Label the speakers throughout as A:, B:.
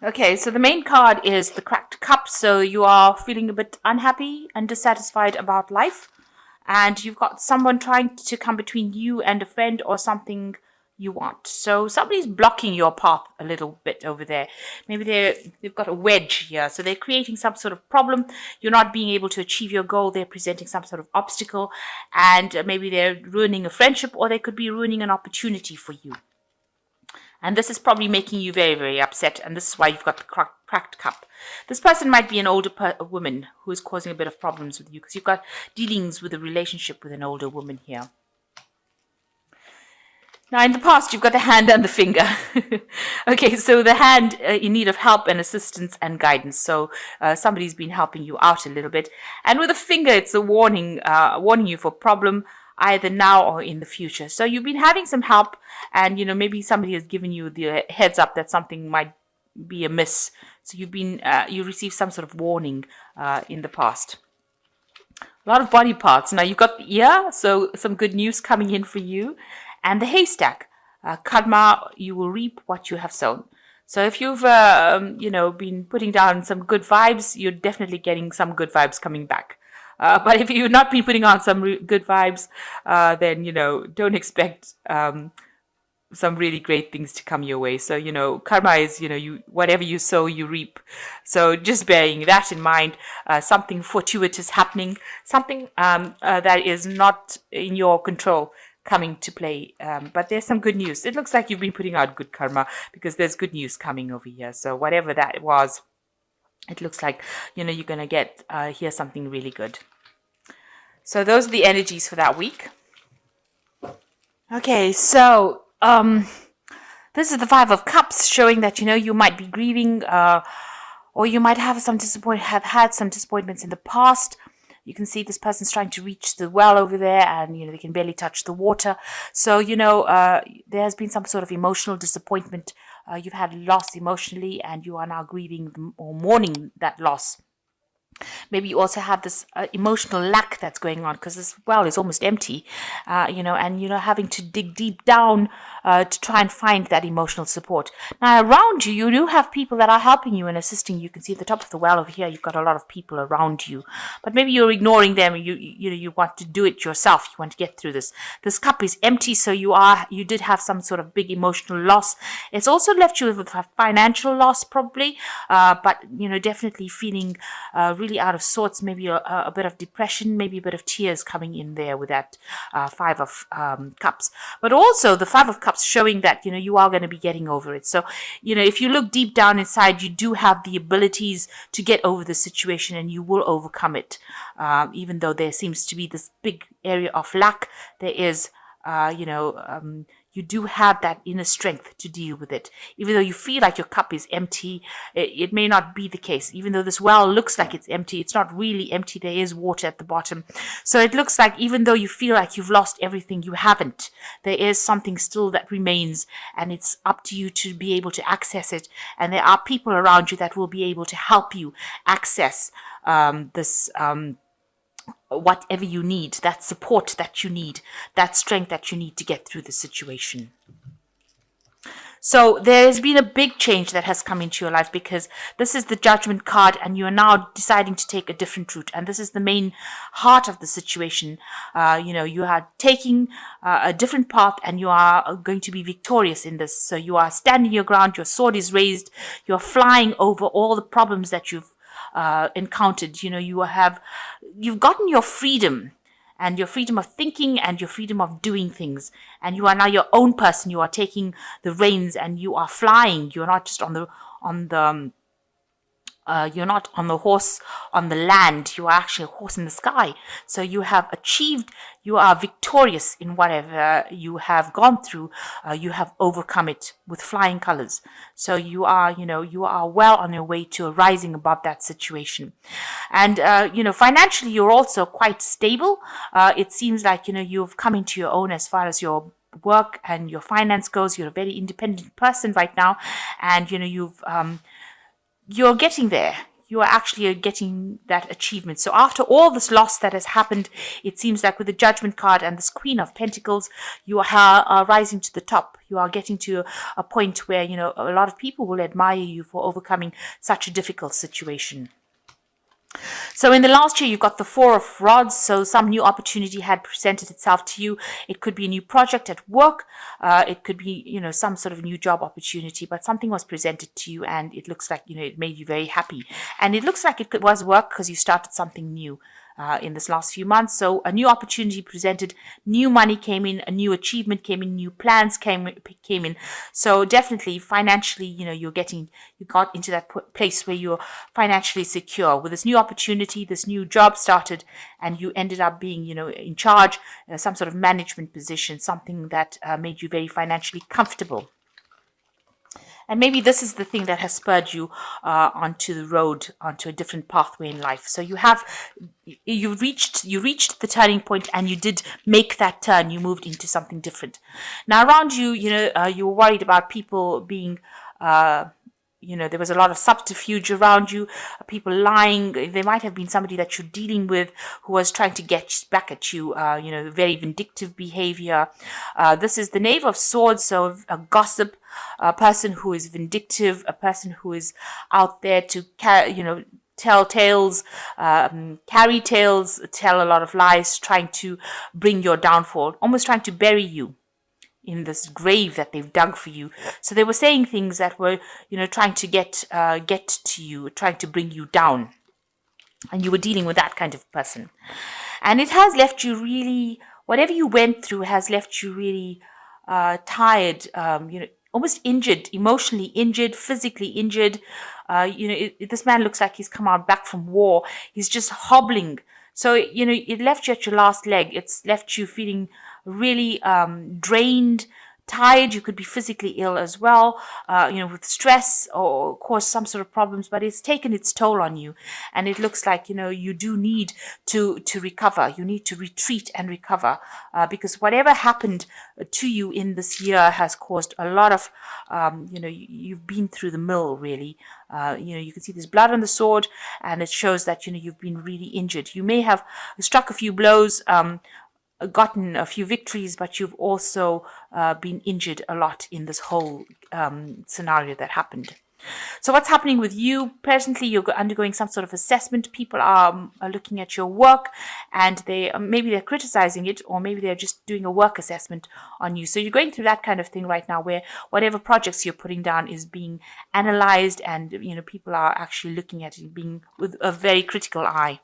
A: Okay, so the main card is the cracked cup. So you are feeling a bit unhappy and dissatisfied about life, and you've got someone trying to come between you and a friend or something you want. So somebody's blocking your path a little bit over there. Maybe they've got a wedge here, so they're creating some sort of problem. You're not being able to achieve your goal. They're presenting some sort of obstacle, and maybe they're ruining a friendship, or they could be ruining an opportunity for you. And this is probably making you very, very upset. And this is why you've got the cracked cup. This person might be an older a woman who is causing a bit of problems with you, because you've got dealings with a relationship with an older woman here. Now, in the past, you've got the hand and the finger. Okay, so the hand in need of help and assistance and guidance. So somebody's been helping you out a little bit. And with the finger, it's a warning, warning you for problem either now or in the future. So you've been having some help, and maybe somebody has given you the heads up that something might be amiss. So you received some sort of warning in the past. A lot of body parts. Now you've got the ear, so some good news coming in for you. And the haystack, karma, you will reap what you have sown. So if you've, been putting down some good vibes, you're definitely getting some good vibes coming back. But if you've not been putting on some good vibes, then, don't expect some really great things to come your way. So, karma is, whatever you sow, you reap. So just bearing that in mind, something fortuitous happening, something that is not in your control coming to play. But there's some good news. It looks like you've been putting out good karma, because there's good news coming over here. So whatever that was, it looks like, you're going to get, hear something really good. So those are the energies for that week. Okay, so this is the Five of Cups, showing that you might be grieving, or you might have had some disappointments in the past. You can see this person's trying to reach the well over there, and they can barely touch the water. So there has been some sort of emotional disappointment. You've had loss emotionally, and you are now grieving or mourning that loss. Maybe you also have this emotional lack that's going on, because this well is almost empty, and having to dig deep down to try and find that emotional support. Now around you do have people that are helping you and assisting you. You can see at the top of the well over here, you've got a lot of people around you, but maybe you're ignoring them. You want to do it yourself. You want to get through this. This cup is empty, so you did have some sort of big emotional loss. It's also left you with a financial loss probably, but definitely feeling really out of sorts, maybe a bit of depression, maybe a bit of tears coming in there with that Five of Cups. But also the Five of Cups showing that you are going to be getting over it. So if you look deep down inside, you do have the abilities to get over the situation, and you will overcome it. Even though there seems to be this big area of lack, there is you do have that inner strength to deal with it. Even though you feel like your cup is empty, it may not be the case. Even though this well looks like it's empty, it's not really empty. There is water at the bottom. So it looks like even though you feel like you've lost everything, you haven't. There is something still that remains, and it's up to you to be able to access it. And there are people around you that will be able to help you access this whatever you need, that support that you need, that strength that you need to get through the situation. So there has been a big change that has come into your life, because this is the Judgment card, and you are now deciding to take a different route. And this is the main heart of the situation. You are taking a different path, and you are going to be victorious in this. So you are standing your ground, your sword is raised, you're flying over all the problems that you've encountered. You've gotten your freedom, and your freedom of thinking, and your freedom of doing things, and you are now your own person. You are taking the reins, and you are flying. You're not just on the you're not on the horse on the land. You are actually a horse in the sky. So you have achieved, you are victorious in whatever you have gone through. You have overcome it with flying colors. So you are well on your way to rising above that situation. And, financially, you're also quite stable. It seems like, you've come into your own as far as your work and your finance goes. You're a very independent person right now. And, you're getting there. you are actually getting that achievement. So after all this loss that has happened, it seems like with the Judgment card and this Queen of Pentacles, you are rising to the top. You are getting to a point where, you know, a lot of people will admire you for overcoming such a difficult situation. So in the last year, you've got the Four of Rods. So some new opportunity had presented itself to you. It could be a new project at work. It could be, you know, some sort of new job opportunity, but something was presented to you and it looks like, you know, it made you very happy. And it looks like it was work because you started something new. In this last few months. So a new opportunity presented, new money came in, a new achievement came in, new plans came in. So definitely financially, you know, you got into that place where you're financially secure. With this new opportunity, this new job started and you ended up being, you know, in charge, some sort of management position, something that made you very financially comfortable. And maybe this is the thing that has spurred you onto the road, onto a different pathway in life. So you reached the turning point and you did make that turn. You moved into something different. Now around you, you know, you were worried about people being, you know, there was a lot of subterfuge around you, people lying. There might have been somebody that you're dealing with who was trying to get back at you, you know, very vindictive behavior. This is the Knave of Swords, so a gossip, a person who is vindictive, a person who is out there to, you know, tell tales, carry tales, tell a lot of lies, trying to bring your downfall, almost trying to bury you in this grave that they've dug for you. So they were saying things that were, you know, trying to get to you, trying to bring you down. And you were dealing with that kind of person. And it has left you really, whatever you went through has left you really tired, you know, almost injured, emotionally injured, physically injured. You know, this man looks like he's come out back from war. He's just hobbling. So, you know, it left you at your last leg. It's left you feeling really drained, tired. You could be physically ill as well, you know, with stress or cause some sort of problems, but it's taken its toll on you. And it looks like, you know, you do need to recover. You need to retreat and recover because whatever happened to you in this year has caused a lot of, you know, you've been through the mill, really. You know, you can see there's blood on the sword and it shows that, you know, you've been really injured. You may have struck a few blows, gotten a few victories, but you've also been injured a lot in this whole scenario that happened. So what's happening with you? Presently, you're undergoing some sort of assessment. People are looking at your work and maybe they're criticizing it, or maybe they're just doing a work assessment on you. So you're going through that kind of thing right now where whatever projects you're putting down is being analyzed and, you know, people are actually looking at it being with a very critical eye.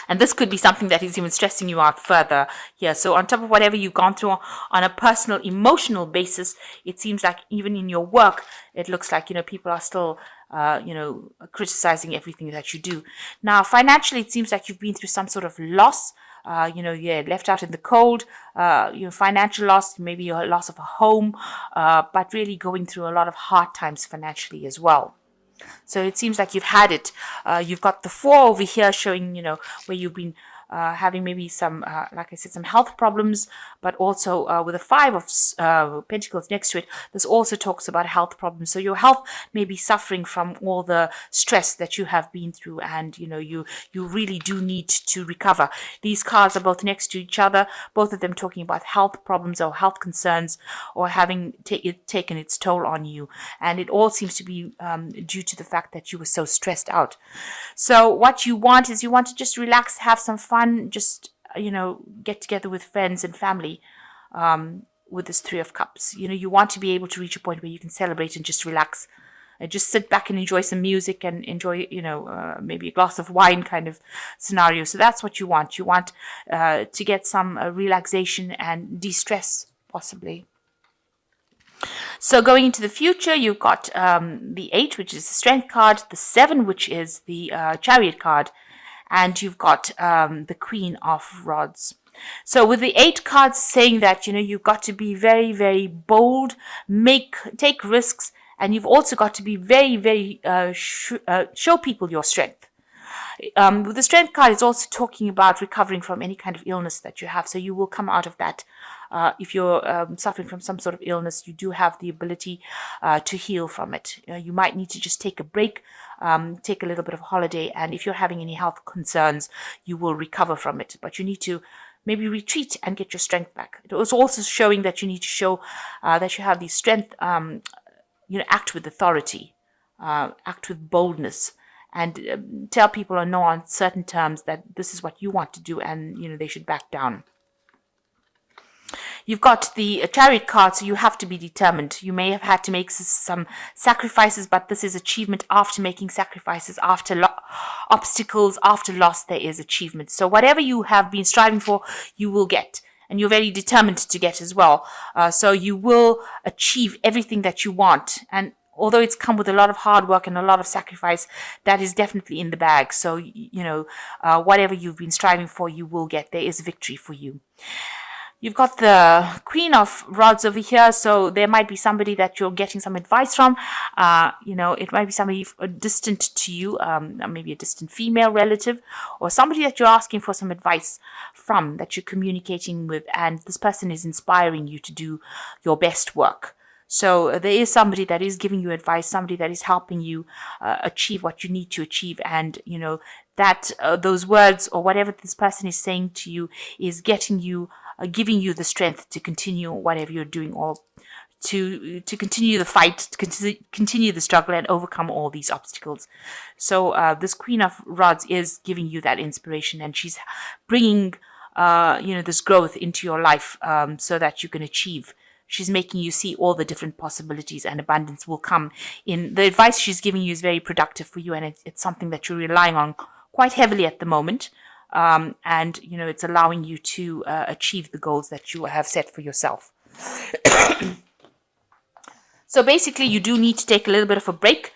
A: And this could be something that is even stressing you out further here. So on top of whatever you've gone through on a personal, emotional basis, it seems like even in your work, it looks like, you know, people are still, you know, criticizing everything that you do. Now, financially, it seems like you've been through some sort of loss. You know, yeah, left out in the cold, you know, financial loss, maybe a loss of a home, but really going through a lot of hard times financially as well. So it seems like you've had it. You've got the 4 over here showing, you know, where you've been having maybe some, like I said, some health problems, but also with the 5 of Pentacles next to it, this also talks about health problems. So your health may be suffering from all the stress that you have been through, and you know you really do need to recover. These cards are both next to each other, both of them talking about health problems or health concerns, or having taken its toll on you, and it all seems to be due to the fact that you were so stressed out. So what you want is you want to just relax, have some fun, just, you know, get together with friends and family with this 3 of Cups. You know, you want to be able to reach a point where you can celebrate and just relax and just sit back and enjoy some music and enjoy, you know, maybe a glass of wine kind of scenario. So that's what you want. You want to get some relaxation and de-stress, possibly. So going into the future, you've got the 8, which is the Strength card, the 7, which is the Chariot card, and you've got the Queen of Rods. So with the 8 cards saying that, you know, you've got to be very, very bold, take risks, and you've also got to be very, very show people your strength. With the strength card, it's also talking about recovering from any kind of illness that you have. So you will come out of that. If you're suffering from some sort of illness, you do have the ability to heal from it. You might need to just take a break, take a little bit of holiday, and if you're having any health concerns, you will recover from it. But you need to maybe retreat and get your strength back. It was also showing that you need to show that you have the strength, act with authority, act with boldness, and tell people or know on certain terms that this is what you want to do, and they should back down. You've got the Chariot card, so you have to be determined. You may have had to make some sacrifices, but this is achievement after making sacrifices, after obstacles, after loss, there is achievement. So whatever you have been striving for, you will get. And you're very determined to get as well. So you will achieve everything that you want. And although it's come with a lot of hard work and a lot of sacrifice, that is definitely in the bag. So, whatever you've been striving for, you will get. There is victory for you. You've got the Queen of Rods over here, so there might be somebody that you're getting some advice from. It might be somebody distant to you, maybe a distant female relative, or somebody that you're asking for some advice from, that you're communicating with, and this person is inspiring you to do your best work. So there is somebody that is giving you advice, somebody that is helping you achieve what you need to achieve, and that those words or whatever this person is saying to you is getting you, giving you the strength to continue whatever you're doing, or to continue the fight, to continue the struggle, and overcome all these obstacles. So this Queen of Rods is giving you that inspiration, and she's bringing this growth into your life so that you can achieve. She's making you see all the different possibilities, and abundance will come in. The advice she's giving you is very productive for you, and it's something that you're relying on quite heavily at the moment. And it's allowing you to achieve the goals that you have set for yourself. So basically, you do need to take a little bit of a break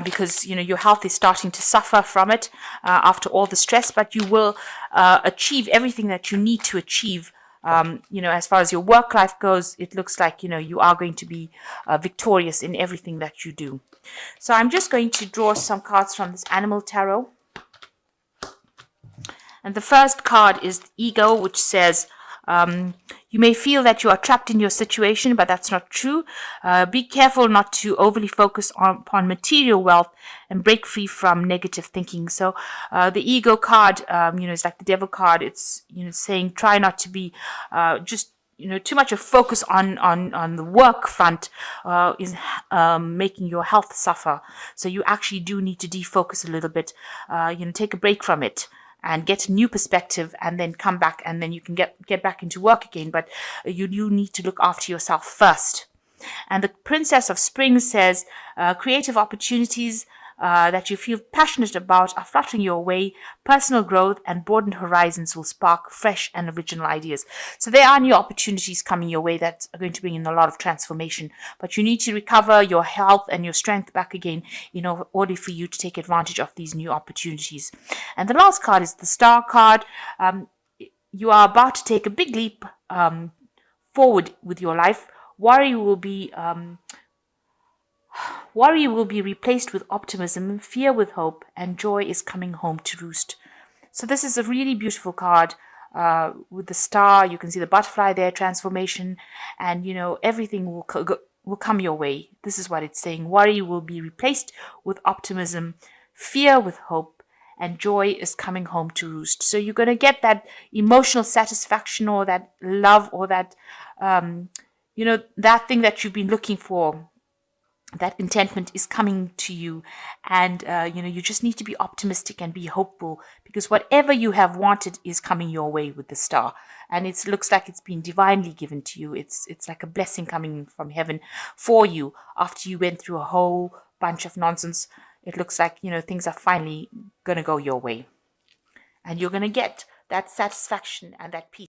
A: because your health is starting to suffer from it after all the stress, but you will achieve everything that you need to achieve. As far as your work life goes, it looks like you are going to be victorious in everything that you do. So I'm just going to draw some cards from this Animal Tarot. And the first card is the Ego, which says, you may feel that you are trapped in your situation, but that's not true. Be careful not to overly focus upon material wealth and break free from negative thinking. So the Ego card, is like the Devil card. It's saying try not to be just too much of focus on the work front is making your health suffer. So you actually do need to defocus a little bit. Take a break from it and get a new perspective, and then come back, and then you can get back into work again. But you need to look after yourself first. And the Princess of Spring says, creative opportunities that you feel passionate about are fluttering your way. Personal growth and broadened horizons will spark fresh and original ideas. So there are new opportunities coming your way that are going to bring in a lot of transformation. But you need to recover your health and your strength back again in order for you to take advantage of these new opportunities. And the last card is the Star card. You are about to take a big leap forward with your life. Worry will be replaced with optimism, fear with hope, and joy is coming home to roost. So this is a really beautiful card with the star. You can see the butterfly there, transformation, and everything will come your way. This is what it's saying. Worry will be replaced with optimism, fear with hope, and joy is coming home to roost. So you're going to get that emotional satisfaction, or that love, or that that thing that you've been looking for. That contentment is coming to you, and you just need to be optimistic and be hopeful, because whatever you have wanted is coming your way with the star, and it looks like it's been divinely given to you. It's like a blessing coming from heaven for you after you went through a whole bunch of nonsense. It looks like things are finally going to go your way, and you're going to get that satisfaction and that peace.